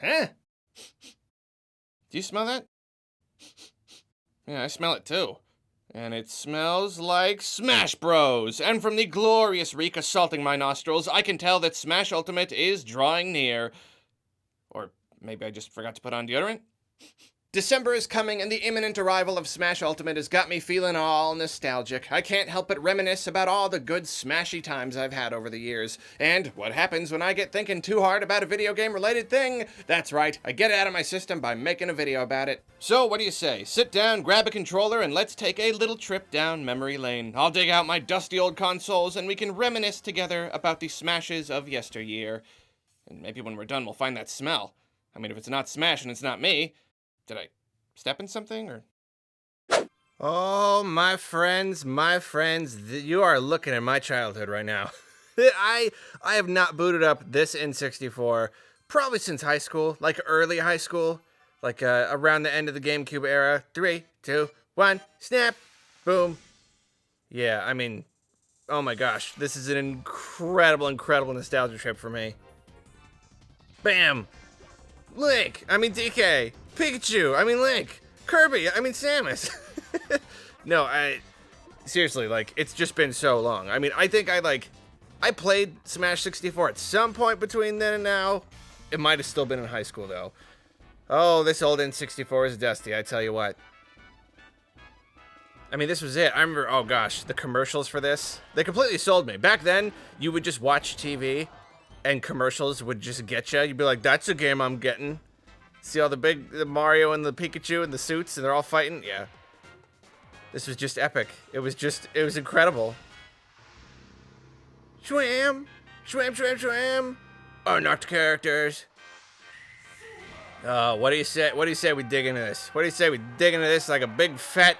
Huh? Do you smell that? Yeah, I smell it too. And it smells like Smash Bros. And from the glorious reek assaulting my nostrils, I can tell that Smash Ultimate is drawing near. Or maybe I just forgot to put on deodorant? December is coming, and the imminent arrival of Smash Ultimate has got me feeling all nostalgic. I can't help but reminisce about all the good smashy times I've had over the years. And what happens when I get thinking too hard about a video game-related thing? That's right, I get it out of my system by making a video about it. So what do you say? Sit down, grab a controller, and let's take a little trip down memory lane. I'll dig out my dusty old consoles, and we can reminisce together about the smashes of yesteryear. And maybe when we're done, we'll find that smell. I mean, if it's not Smash and it's not me... Did I step in something, or? Oh, my friends, you are looking at my childhood right now. I have not booted up this N64 probably since high school, like early high school, like around the end of the GameCube era. 3, 2, 1, snap, boom. Yeah, I mean, oh my gosh, this is an incredible nostalgia trip for me. Bam! Link, I mean DK. Pikachu, I mean Link. Kirby, I mean Samus. No, seriously, like, it's just been so long. I mean, I think I played Smash 64 at some point between then and now. It might have still been in high school, though. Oh, this old N64 is dusty, I tell you what. I mean, this was it. I remember, oh gosh, the commercials for this. They completely sold me. Back then, you would just watch TV, and commercials would just get you. You'd be like, that's a game I'm getting. See all the Mario and the Pikachu and the suits, and they're all fighting? Yeah. This was just epic. It was incredible. Shwam! Shwam, shwam, shwam! Unlocked characters. What do you say? What do you say we dig into this? What do you say we dig into this like a big fat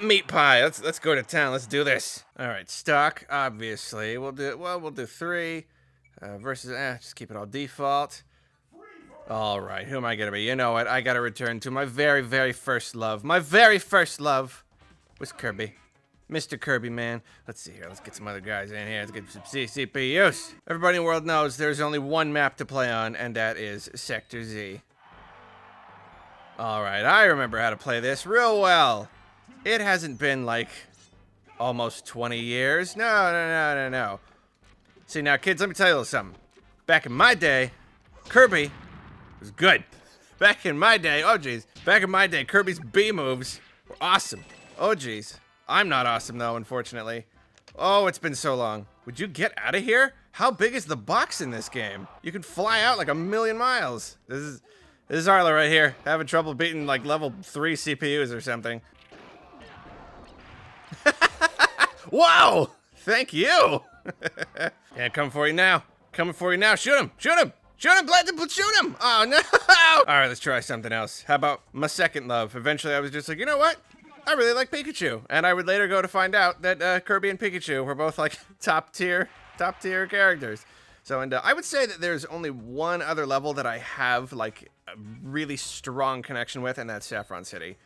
meat pie? Let's go to town. Let's do this. All right, stock, obviously. We'll do 3 versus, just keep it all default. All right, who am I gonna be? You know what? I gotta return to my very first love. My very first love was Kirby. Mr. Kirby, man. Let's see here. Let's get some other guys in here. Let's get some CPUs. Everybody in the world knows there's only one map to play on, and that is Sector Z. All right, I remember how to play this real well. It hasn't been like almost 20 years. No. See, now, kids, let me tell you a little something. Back in my day, Kirby was good. Back in my day, Kirby's B moves were awesome. Oh, geez. I'm not awesome, though, unfortunately. Oh, it's been so long. Would you get out of here? How big is the box in this game? You can fly out like 1,000,000 miles. This is Arlo right here, having trouble beating like level 3 CPUs or something. Wow! Thank you! Yeah, coming for you now. Coming for you now. Shoot him! Shoot him! Shoot him! Shoot him! Oh, no! Alright, let's try something else. How about my second love? Eventually, I was just like, you know what? I really like Pikachu. And I would later go to find out that Kirby and Pikachu were both, like, top tier characters. So, and I would say that there's only one other level that I have, like, a really strong connection with, and that's Saffron City.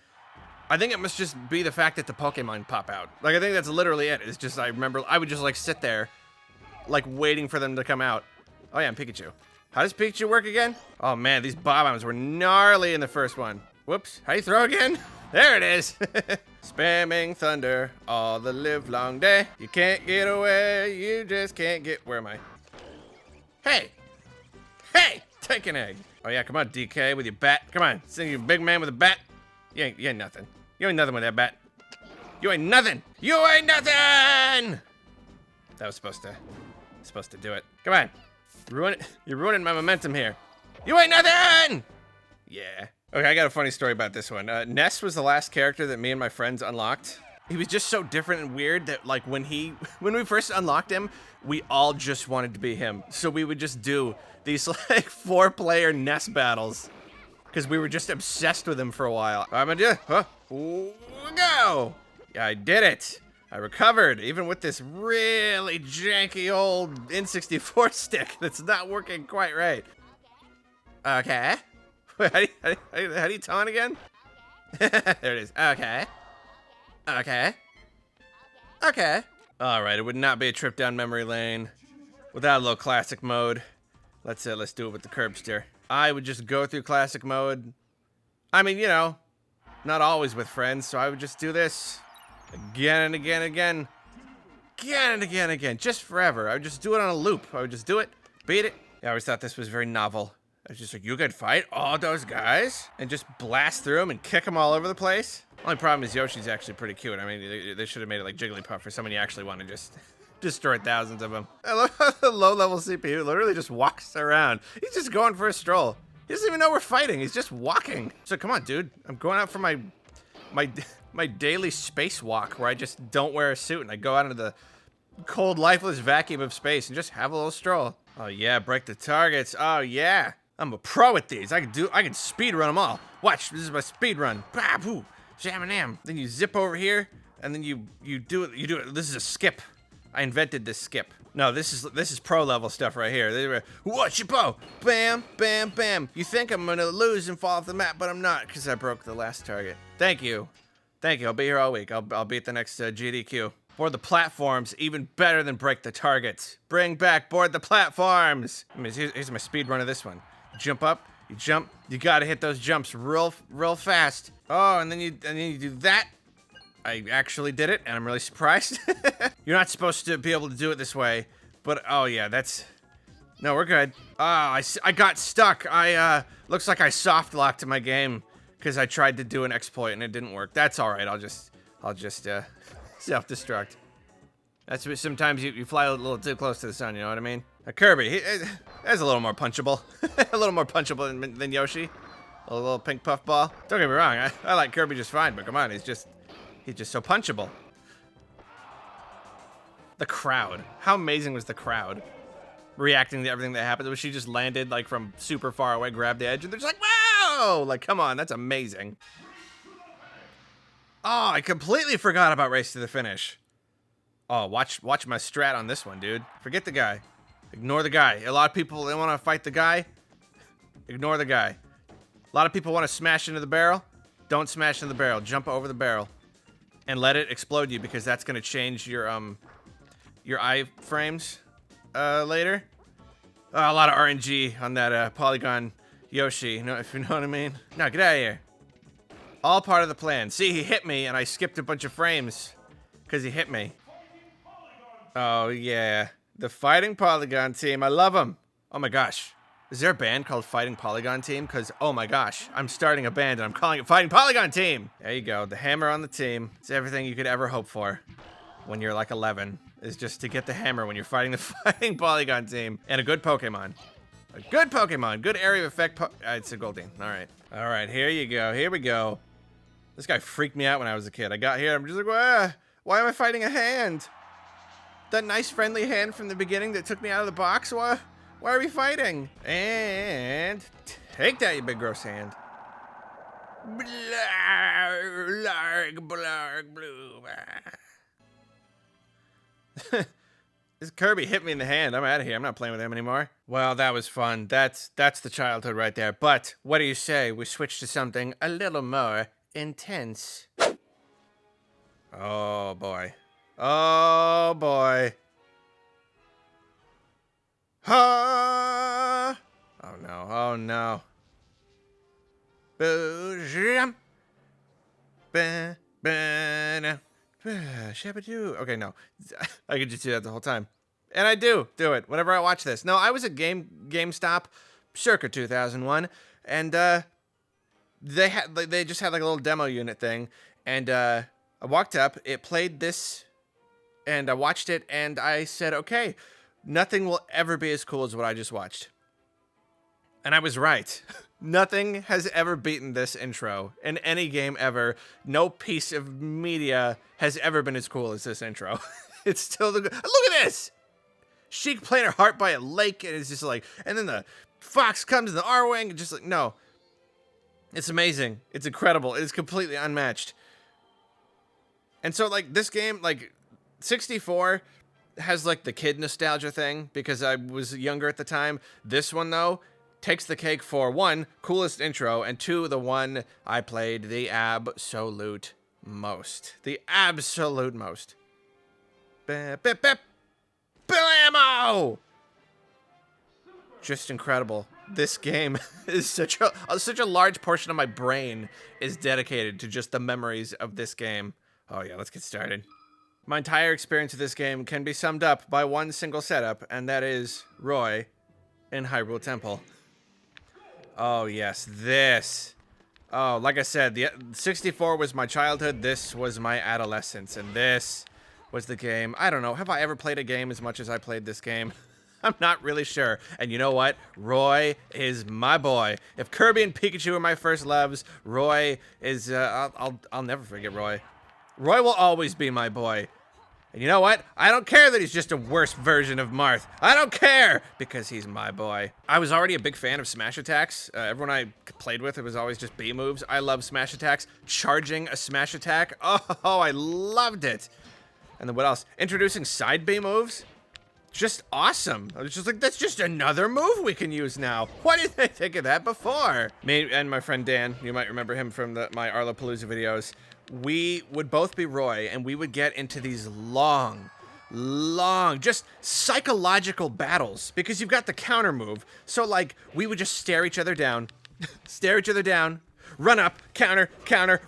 I think it must just be the fact that the Pokemon pop out. Like, I think that's literally it. It's just, I remember, I would just, like, sit there, like, waiting for them to come out. Oh, yeah, I'm Pikachu. How does Pikachu work again? Oh, man, these bombs were gnarly in the first one. Whoops. How do you throw again? There it is. Spamming thunder all the live long day. You can't get away. You just can't get... Where am I? Hey. Hey. Take an egg. Oh, yeah. Come on, DK, with your bat. Come on. Sing you big man with a bat. You ain't nothing. You ain't nothing with that bat. You ain't nothing. You ain't nothing. That was supposed to do it. Come on. You're ruining my momentum here. You ain't nothing. Yeah. Okay, I got a funny story about this one. Ness was the last character that me and my friends unlocked. He was just so different and weird that, like, when we first unlocked him, we all just wanted to be him. So we would just do these, like, 4-player Ness battles. Because we were just obsessed with him for a while. I'm gonna do it. Huh? Go! Yeah, I did it. I recovered, even with this really janky old N64 stick that's not working quite right. Okay. Wait, how do you taunt again? There it is. Okay. Okay. Okay. All right, it would not be a trip down memory lane without a little classic mode. Let's do it with the curbster. I would just go through classic mode. I mean, you know, not always with friends, so I would just do this again and again and again. Again and again and again, just forever. I would just do it on a loop. I would just do it, beat it. I always thought this was very novel. I was just like, you could fight all those guys and just blast through them and kick them all over the place. Only problem is Yoshi's actually pretty cute. I mean, they should have made it like Jigglypuff for someone you actually want to just destroy thousands of them. I love how the low-level CPU literally just walks around. He's just going for a stroll. He doesn't even know we're fighting. He's just walking. So come on, dude. I'm going out for my daily spacewalk where I just don't wear a suit and I go out into the cold, lifeless vacuum of space and just have a little stroll. Oh yeah, break the targets. Oh yeah. I'm a pro at these. I can speed run them all. Watch, this is my speed run. Bah, boo, jam-a-nam. Then you zip over here, and then you do it. This is a skip. I invented this skip. No, this is pro level stuff right here. What's your bow? Bam, bam, bam. You think I'm gonna lose and fall off the map, but I'm not, because I broke the last target. Thank you. Thank you. I'll be here all week. I'll beat the next GDQ. Board the platforms, even better than break the targets. Bring back board the platforms. I mean, here's my speed run of this one. Jump up, you jump, you gotta hit those jumps real fast. Oh, and then you do that. I actually did it, and I'm really surprised. You're not supposed to be able to do it this way, but oh yeah, no, we're good. I got stuck. Looks like I soft locked my game because I tried to do an exploit and it didn't work. That's all right. I'll just self-destruct. That's what sometimes you fly a little too close to the sun, you know what I mean? Kirby, he's a little more punchable. A little more punchable than Yoshi. A little pink puff ball. Don't get me wrong, I like Kirby just fine, but come on, he's just so punchable. The crowd. How amazing was the crowd? Reacting to everything that happened. Was she just landed like from super far away, grabbed the edge, and they're just like, wow! Like, come on, that's amazing. Oh, I completely forgot about Race to the Finish. Oh, watch my strat on this one, dude. Forget the guy. Ignore the guy. A lot of people, they want to fight the guy. Ignore the guy. A lot of people want to smash into the barrel. Don't smash into the barrel. Jump over the barrel. And let it explode you, because that's going to change your iframes later. A lot of RNG on that polygon Yoshi, if you know what I mean. No, get out of here. All part of the plan. See, he hit me, and I skipped a bunch of frames because he hit me. Oh, yeah. The Fighting Polygon Team. I love them. Oh, my gosh. Is there a band called Fighting Polygon Team? Because, oh, my gosh. I'm starting a band, and I'm calling it Fighting Polygon Team. There you go. The hammer on the team. It's everything you could ever hope for when you're like 11. Is just to get the hammer when you're fighting the Fighting Polygon Team. And a good Pokemon. A good Pokemon. Good area of effect. It's a Goldeen. All right. All right. Here you go. Here we go. This guy freaked me out when I was a kid. I got here. I'm just like, why am I fighting a hand? That nice friendly hand from the beginning that took me out of the box? Why are we fighting? And take that, you big gross hand. Blarg, blarg, blue. This Kirby hit me in the hand. I'm out of here. I'm not playing with him anymore. Well, that was fun. That's the childhood right there. But what do you say we switch to something a little more intense? Oh boy. Oh boy. Oh no. Oh no. Okay, no. I could just do that the whole time. And I do it whenever I watch this. No, I was at GameStop circa 2001, and they just had like a little demo unit thing, and I walked up, it played this, and I watched it, and I said, okay, nothing will ever be as cool as what I just watched. And I was right. Nothing has ever beaten this intro in any game ever. No piece of media has ever been as cool as this intro. It's still look at this. Sheik playing her heart by a lake, and it's just like, and then the fox comes in the R-wing, and just like, no. It's amazing. It's incredible. It is completely unmatched. And so, like, this game, like, 64 has, like, the kid nostalgia thing, because I was younger at the time. This one, though, takes the cake for, one, coolest intro, and two, the one I played the absolute most. The absolute most. Blammo! just incredible. This game is such a large portion of my brain is dedicated to just the memories of this game. Oh yeah, let's get started. My entire experience of this game can be summed up by one single setup, and that is Roy in Hyrule Temple. Oh yes, this. Oh, like I said, the 64 was my childhood, this was my adolescence, and this was the game. I don't know, have I ever played a game as much as I played this game? I'm not really sure. And you know what? Roy is my boy. If Kirby and Pikachu are my first loves, Roy is, I'll never forget Roy. Roy will always be my boy. And you know what? I don't care that he's just a worse version of Marth. I don't care, because he's my boy. I was already a big fan of smash attacks. Everyone I played with, it was always just B moves. I love smash attacks. Charging a smash attack. Oh, I loved it. And then what else? Introducing side B moves. Just awesome. I was just like, that's just another move we can use now. Why didn't I think of that before? Me and my friend Dan, you might remember him from my Arlapalooza videos. We would both be Roy, and we would get into these long, just psychological battles, because you've got the counter move. So like, we would just stare each other down, run up, counter,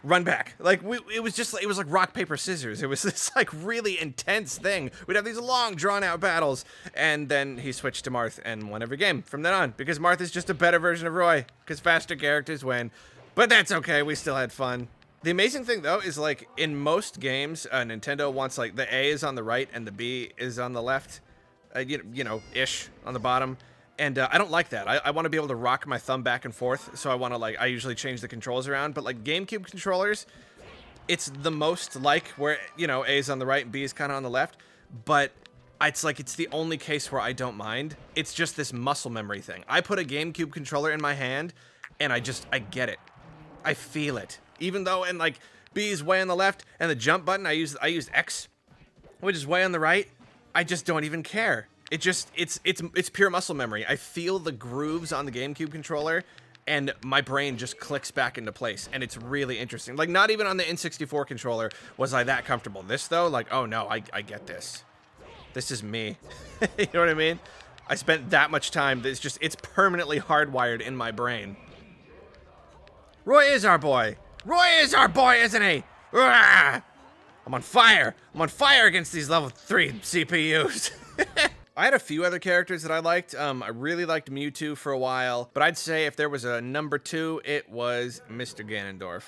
run back. Like, it was like rock, paper, scissors. It was this like really intense thing. We'd have these long, drawn out battles, and then he switched to Marth and won every game from then on, because Marth is just a better version of Roy, because faster characters win. But that's okay, we still had fun. The amazing thing, though, is, like, in most games, Nintendo wants, like, the A is on the right and the B is on the left, you know, ish, on the bottom. And I don't like that. I want to be able to rock my thumb back and forth, so I want to, like, I usually change the controls around. But, like, GameCube controllers, it's the most like where, you know, A is on the right and B is kind of on the left. But it's like, it's the only case where I don't mind. It's just this muscle memory thing. I put a GameCube controller in my hand, and I get it. I feel it. Even though, and like, B is way on the left, and the jump button, I used X, which is way on the right. I just don't even care. It's pure muscle memory. I feel the grooves on the GameCube controller, and my brain just clicks back into place, and it's really interesting. Like, not even on the N64 controller was I that comfortable. This, though, like, oh no, I get this. This is me. You know what I mean? I spent that much time, it's permanently hardwired in my brain. Roy is our boy. Roy is our boy, isn't he? I'm on fire. I'm on fire against these level 3 CPUs. I had a few other characters that I liked. I really liked Mewtwo for a while, but I'd say if there was a number 2, it was Mr. Ganondorf.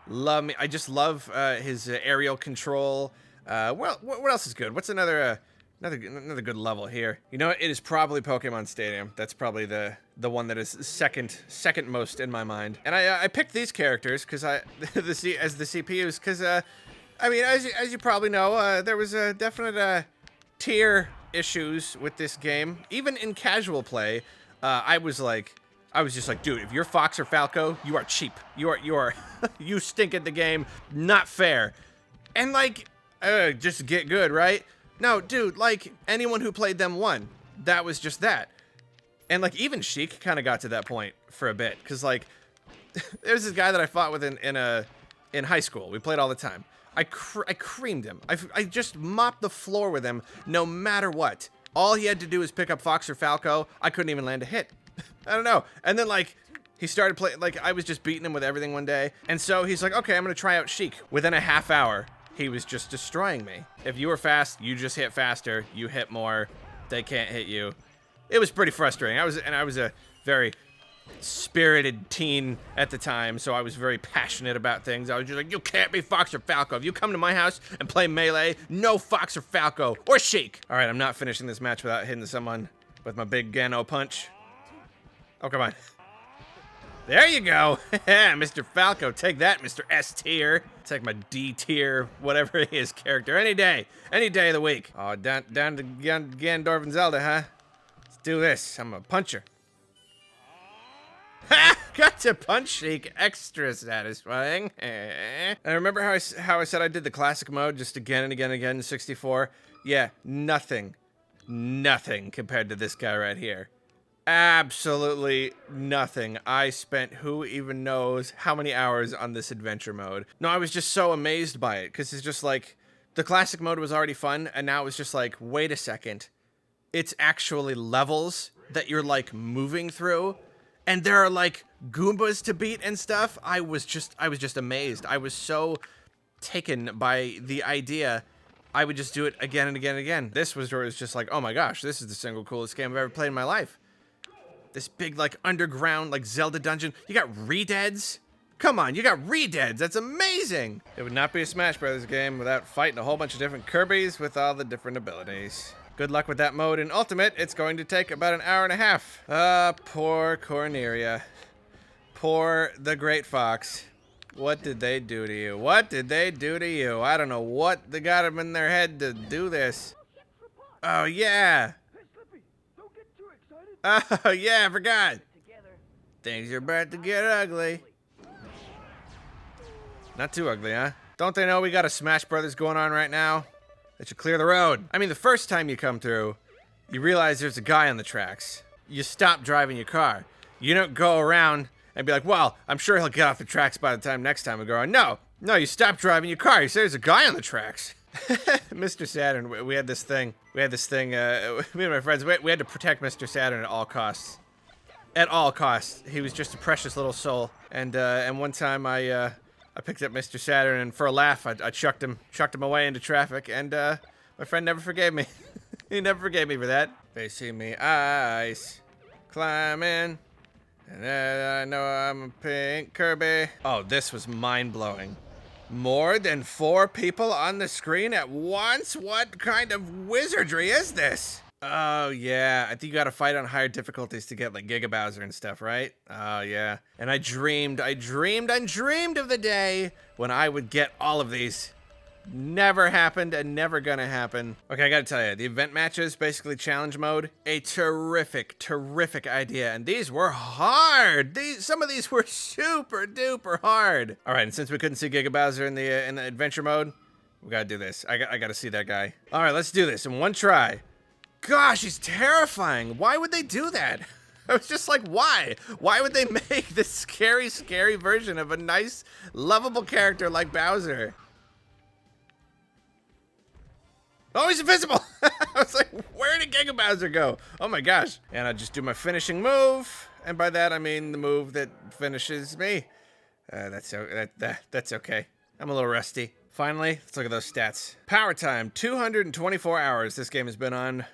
Love me. I just love his aerial control. Well, what else is good? What's another good level here? You know what? It is probably Pokemon Stadium. That's probably the one that is second most in my mind. And I picked these characters because as the CPUs because I mean, as you probably know, there was a definite tier issues with this game. Even in casual play, I was just like, dude, if you're Fox or Falco, you are cheap. You are you stink at the game. Not fair. And like, just get good, right? No, dude, like, anyone who played them won. That was just that. And, like, even Sheik kind of got to that point for a bit. Because, like, there's this guy that I fought with in high school. We played all the time. I creamed him. I just mopped the floor with him no matter what. All he had to do was pick up Fox or Falco. I couldn't even land a hit. I don't know. And then, like, he started playing, like, I was just beating him with everything one day. And so he's like, okay, I'm going to try out Sheik. Within a half hour, he was just destroying me. If you were fast, you just hit faster. You hit more. They can't hit you. It was pretty frustrating. I was a very spirited teen at the time, so I was very passionate about things. I was just like, you can't be Fox or Falco. If you come to my house and play Melee, no Fox or Falco or Sheik. All right, I'm not finishing this match without hitting someone with my big Gano punch. Oh, come on. There you go. Mr. Falco, take that, Mr. S tier. Take my D tier, whatever his character, any day of the week. Oh, down to Ganondorf and Zelda, huh? Let's do this. I'm a puncher. Ha! Got to punch Sheik, extra satisfying. And remember how I said I did the classic mode just again and again and again in 64? Yeah, nothing compared to this guy right here. Absolutely nothing. I spent who even knows how many hours on this adventure mode. No, I was just so amazed by it, because it's just like, the classic mode was already fun, and now it was just like, wait a second. It's actually levels that you're like moving through, and there are like Goombas to beat and stuff. I was just amazed. I was so taken by the idea. I would just do it again and again and again. This was where it was just like, oh my gosh, this is the single coolest game I've ever played in my life. This big like underground like Zelda dungeon. You got re-deads. Come on, you got re-deads. That's amazing. It would not be a Smash Brothers game without fighting a whole bunch of different Kirbys with all the different abilities. Good luck with that mode in Ultimate. It's going to take about an hour and a half. Poor Corneria. Poor the Great Fox. What did they do to you? What did they do to you? I don't know what they got them in their head to do this. Oh, yeah. Oh, yeah, I forgot. Things are about to get ugly. Not too ugly, huh? Don't they know we got a Smash Brothers going on right now? That should clear the road. I mean, the first time you come through, you realize there's a guy on the tracks. You stop driving your car. You don't go around and be like, well, I'm sure he'll get off the tracks by the time next time we go on. No, you stop driving your car. You say there's a guy on the tracks. Mr. Saturn, we had this thing. Me and my friends, we had to protect Mr. Saturn at all costs. At all costs. He was just a precious little soul. And one time I picked up Mr. Saturn, and for a laugh, I chucked him away into traffic, and my friend never forgave me. He never forgave me for that. They see me ice climbing, and I know I'm a pink Kirby. Oh, this was mind-blowing. More than 4 people on the screen at once? What kind of wizardry is this? Oh, yeah. I think you gotta fight on higher difficulties to get, like, Giga Bowser and stuff, right? Oh, yeah. And I dreamed of the day when I would get all of these. Never happened and never gonna happen. Okay, I gotta tell you, the event matches, basically challenge mode, a terrific idea. And these were hard. Some of these were super duper hard. All right, and since we couldn't see Giga Bowser in the adventure mode, we gotta do this. I gotta see that guy. All right, let's do this in one try. Gosh, he's terrifying. Why would they do that? I was just like, why? Why would they make this scary version of a nice, lovable character like Bowser? Oh, he's invisible! I was like, where did Giga Bowser go? Oh my gosh. And I just do my finishing move. And by that, I mean the move that finishes me. That's okay. I'm a little rusty. Finally, let's look at those stats. Power time, 224 hours this game has been on.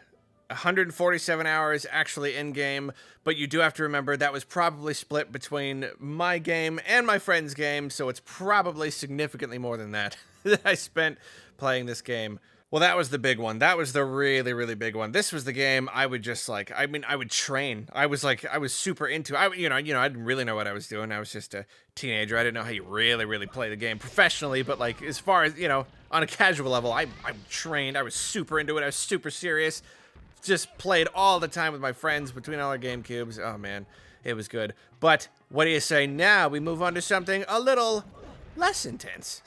147 hours actually in-game, but you do have to remember that was probably split between my game and my friend's game, so it's probably significantly more than that that I spent playing this game. Well, that was the big one. That was the really big one. This was the game I would just like, I would train. I was super into it. I didn't really know what I was doing. I was just a teenager. I didn't know how you really play the game professionally, but like as far as, on a casual level, I trained. I was super into it. I was super serious. Just played all the time with my friends between all our GameCubes. Oh man, it was good. But what do you say now? We move on to something a little less intense.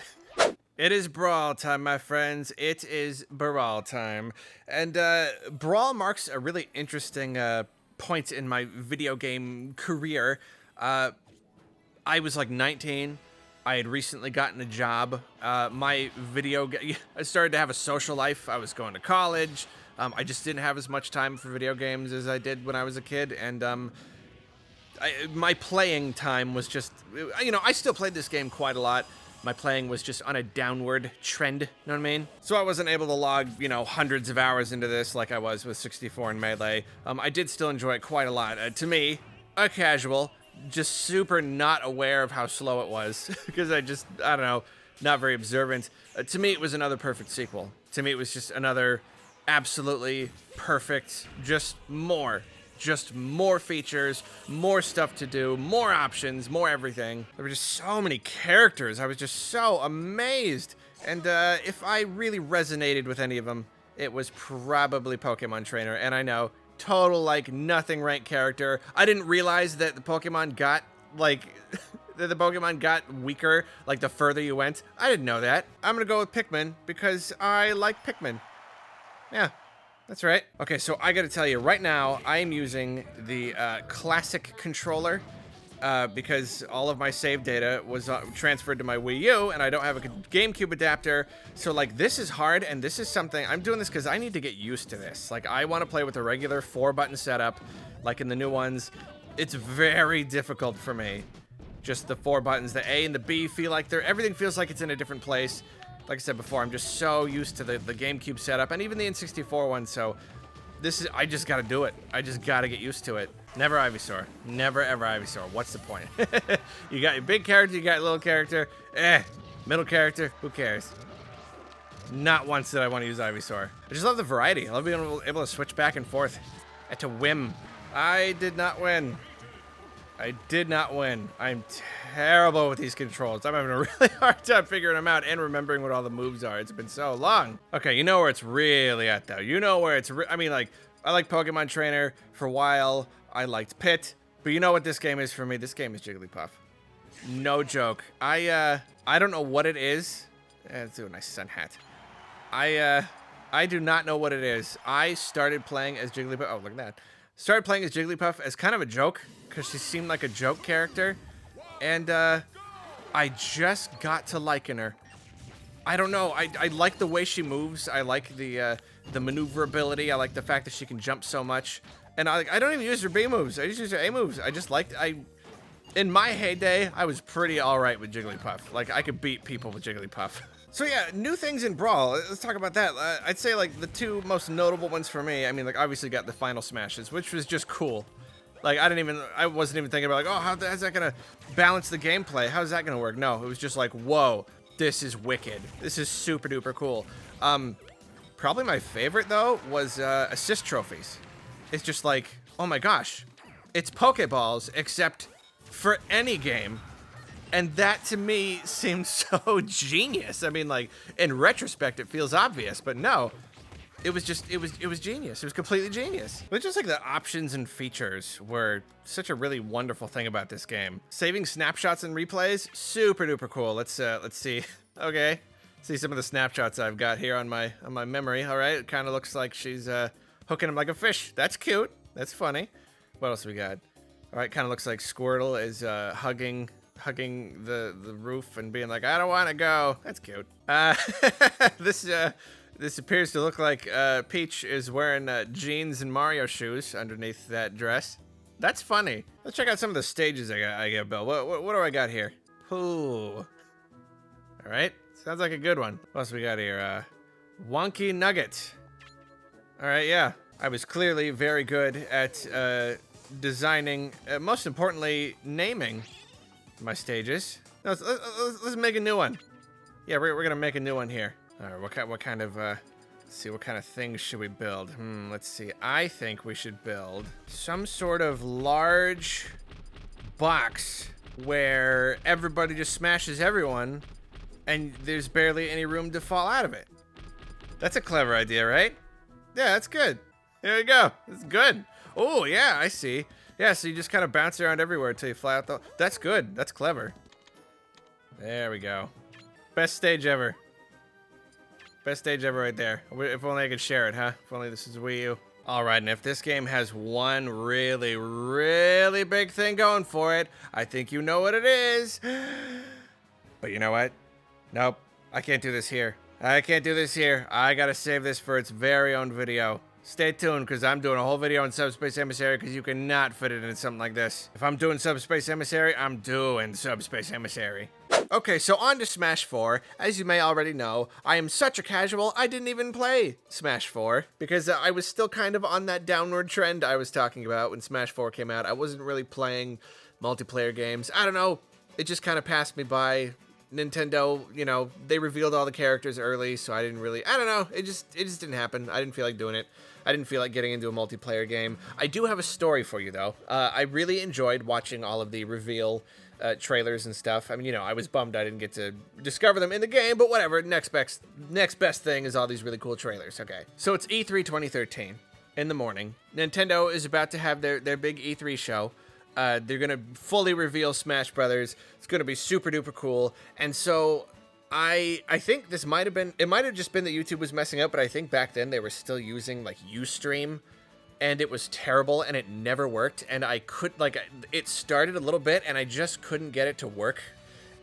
It is Brawl time, my friends. It is Brawl time. And Brawl marks a really interesting point in my video game career. I was like 19. I had recently gotten a job. I started to have a social life. I was going to college. I just didn't have as much time for video games as I did when I was a kid, and my playing time was just, I still played this game quite a lot. My playing was just on a downward trend, you know what I mean? So I wasn't able to log, hundreds of hours into this like I was with 64 and Melee. I did still enjoy it quite a lot. To me, a casual, just super not aware of how slow it was, because I don't know, not very observant. To me, it was another perfect sequel. To me, it was just another absolutely perfect, just more features, more stuff to do, more options, more everything. There were just so many characters. I was just so amazed. And if I really resonated with any of them, it was probably Pokemon Trainer. And I know, total like nothing ranked character. I didn't realize that the Pokemon got weaker like the further you went. I didn't know that. I'm gonna go with Pikmin because I like Pikmin. Yeah, that's right. Okay, so I gotta tell you, right now, I am using the classic controller. because all of my save data was transferred to my Wii U, and I don't have a GameCube adapter. So like this is hard, and this is something I'm doing this because I need to get used to this. Like I want to play with a regular 4-button setup, like in the new ones. It's very difficult for me. Just the 4 buttons, the A and the B feel like everything feels like it's in a different place. Like I said before, I'm just so used to the GameCube setup and even the N64 one. So I just gotta do it. I just gotta get used to it. Never Ivysaur. Never ever Ivysaur. What's the point? You got your big character, you got your little character. Middle character, who cares? Not once did I want to use Ivysaur. I just love the variety. I love being able to switch back and forth at a whim. I did not win. I did not win. I'm terrible with these controls. I'm having a really hard time figuring them out and remembering what all the moves are. It's been so long. Okay, you know where it's really at, though. You know where it's... I mean, like, I like Pokemon Trainer for a while. I liked Pit. But you know what this game is for me? This game is Jigglypuff. No joke. I don't know what it is. Let's do a nice sun hat. I do not know what it is. I started playing as Jigglypuff. Oh, look at that. Started playing as Jigglypuff as kind of a joke, because she seemed like a joke character, and I just got to liking her. I don't know. I like the way she moves. I like the maneuverability. I like the fact that she can jump so much. And I don't even use her B moves. I just use her A moves. I just liked. In my heyday, I was pretty all right with Jigglypuff. Like I could beat people with Jigglypuff. So yeah, new things in Brawl. Let's talk about that. I'd say like the 2 most notable ones for me. I mean, like obviously got the final smashes, which was just cool. Like I wasn't even thinking about like, oh, how's that gonna balance the gameplay? How's that gonna work? No, it was just like, whoa, this is wicked. This is super duper cool. Probably my favorite though was assist trophies. It's just like, oh my gosh, it's Pokeballs except for any game. And that to me seems so genius. I mean, like in retrospect, it feels obvious, but no, it was just, it was genius. It was completely genius. But just like the options and features were such a really wonderful thing about this game. Saving snapshots and replays, super duper cool. Let's see. Okay, see some of the snapshots I've got here on my memory. All right, it kind of looks like she's hooking him like a fish. That's cute. That's funny. What else we got? All right, kind of looks like Squirtle is hugging the roof and being like, I don't want to go. That's cute. This appears to look like Peach is wearing jeans and Mario shoes underneath that dress. That's funny. Let's check out some of the stages I got built. What do I got here? Ooh. All right. Sounds like a good one. What else we got here? Wonky Nugget. All right, yeah. I was clearly very good at designing, most importantly, naming my stages. Let's make a new one. Yeah, we're gonna make a new one here. All right, what kind of let's see, what kind of things should we build? Let's see. I think we should build some sort of large box where everybody just smashes everyone, and there's barely any room to fall out of it. That's a clever idea, right? Yeah, that's good. There we go. That's good. Oh yeah, I see. Yeah, so you just kind of bounce around everywhere until you fly out the... That's good. That's clever. There we go. Best stage ever. Best stage ever right there. If only I could share it, huh? If only this is Wii U. All right, and if this game has one really, really big thing going for it, I think you know what it is. But you know what? Nope. I can't do this here. I can't do this here. I gotta save this for its very own video. Stay tuned, because I'm doing a whole video on Subspace Emissary, because you cannot fit it into something like this. If I'm doing Subspace Emissary, I'm doing Subspace Emissary. Okay, so on to Smash 4. As you may already know, I am such a casual, I didn't even play Smash 4, because I was still kind of on that downward trend I was talking about when Smash 4 came out. I wasn't really playing multiplayer games. I don't know, it just kind of passed me by. Nintendo, you know, they revealed all the characters early, so I didn't really, I don't know, it just didn't happen. I didn't feel like doing it. I didn't feel like getting into a multiplayer game. I do have a story for you, though. I really enjoyed watching all of the reveal trailers and stuff. I mean, you know, I was bummed I didn't get to discover them in the game, but whatever. Next best thing is all these really cool trailers. Okay, so it's E3 2013 in the morning. Nintendo is about to have their big E3 show. They're gonna fully reveal Smash Brothers. It's gonna be super duper cool. And so I think this might have been, it might have just been that YouTube was messing up, but I think back then they were still using like Ustream and it was terrible and it never worked, and I could, like, it started a little bit and I just couldn't get it to work,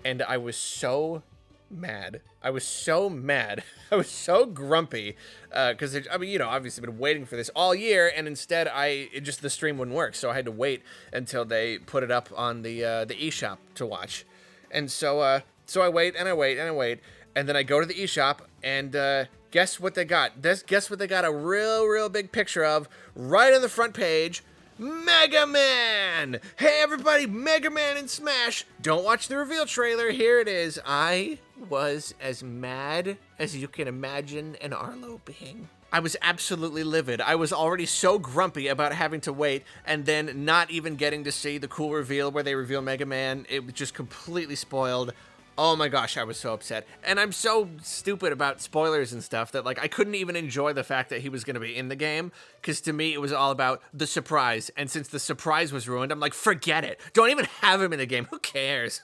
and I was so mad. I was so mad. I was so grumpy because I mean, you know, obviously been waiting for this all year, and instead the stream wouldn't work, so I had to wait until they put it up on the eShop to watch. And so I wait and I wait and I wait, and then I go to the eShop, and guess what they got? Guess what they got a real big picture of right on the front page? Mega Man! Hey everybody, Mega Man in Smash! Don't watch the reveal trailer, here it is. I was as mad as you can imagine an Arlo being. I was absolutely livid. I was already so grumpy about having to wait and then not even getting to see the cool reveal where they reveal Mega Man. It was just completely spoiled. Oh my gosh, I was so upset. And I'm so stupid about spoilers and stuff that, like, I couldn't even enjoy the fact that he was going to be in the game, because to me it was all about the surprise. And since the surprise was ruined, I'm like, forget it. Don't even have him in the game. Who cares?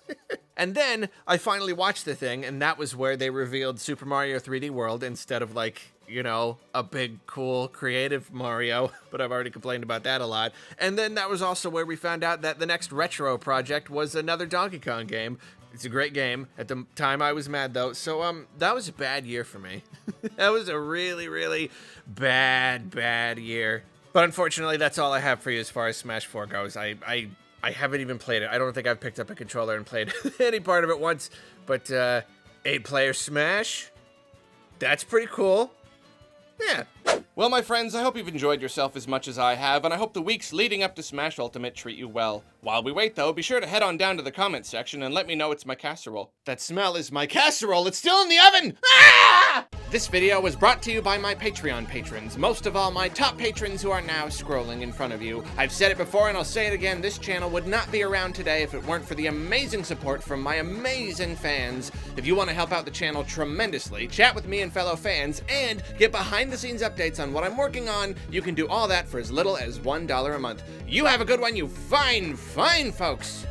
And then I finally watched the thing, and that was where they revealed Super Mario 3D World instead of, like, you know, a big, cool, creative Mario, but I've already complained about that a lot. And then that was also where we found out that the next retro project was another Donkey Kong game. It's a great game. At the time, I was mad, though. So, that was a bad year for me. That was a really bad year. But unfortunately, that's all I have for you as far as Smash 4 goes. I haven't even played it. I don't think I've picked up a controller and played any part of it once. But, 8-player Smash? That's pretty cool. Yeah. Well, my friends, I hope you've enjoyed yourself as much as I have, and I hope the weeks leading up to Smash Ultimate treat you well. While we wait, though, be sure to head on down to the comments section and let me know it's my casserole. That smell is my casserole! It's still in the oven! Ah! This video was brought to you by my Patreon patrons, most of all my top patrons who are now scrolling in front of you. I've said it before and I'll say it again, this channel would not be around today if it weren't for the amazing support from my amazing fans. If you want to help out the channel tremendously, chat with me and fellow fans, and get behind-the-scenes updates on what I'm working on, you can do all that for as little as $1 a month. You have a good one, you fine folks!